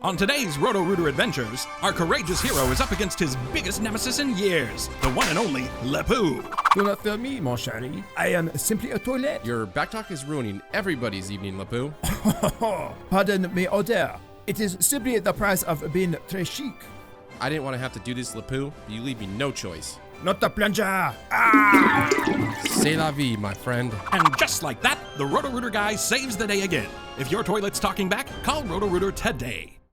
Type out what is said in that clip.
On today's Roto Rooter adventures, our courageous hero is up against his biggest nemesis in years, the one and only Le Pou. Do not fear me, mon chéri. I am simply a toilet. Your backtalk is ruining everybody's evening, Le Pou. Pardon me, odeur. It is simply the price of being très chic. I didn't want to have to do this, Le Pou, but you leave me no choice. Not the plunger. C'est la vie, my friend. And just like that, the Roto Rooter guy saves the day again. If your toilet's talking back, call Roto Rooter today.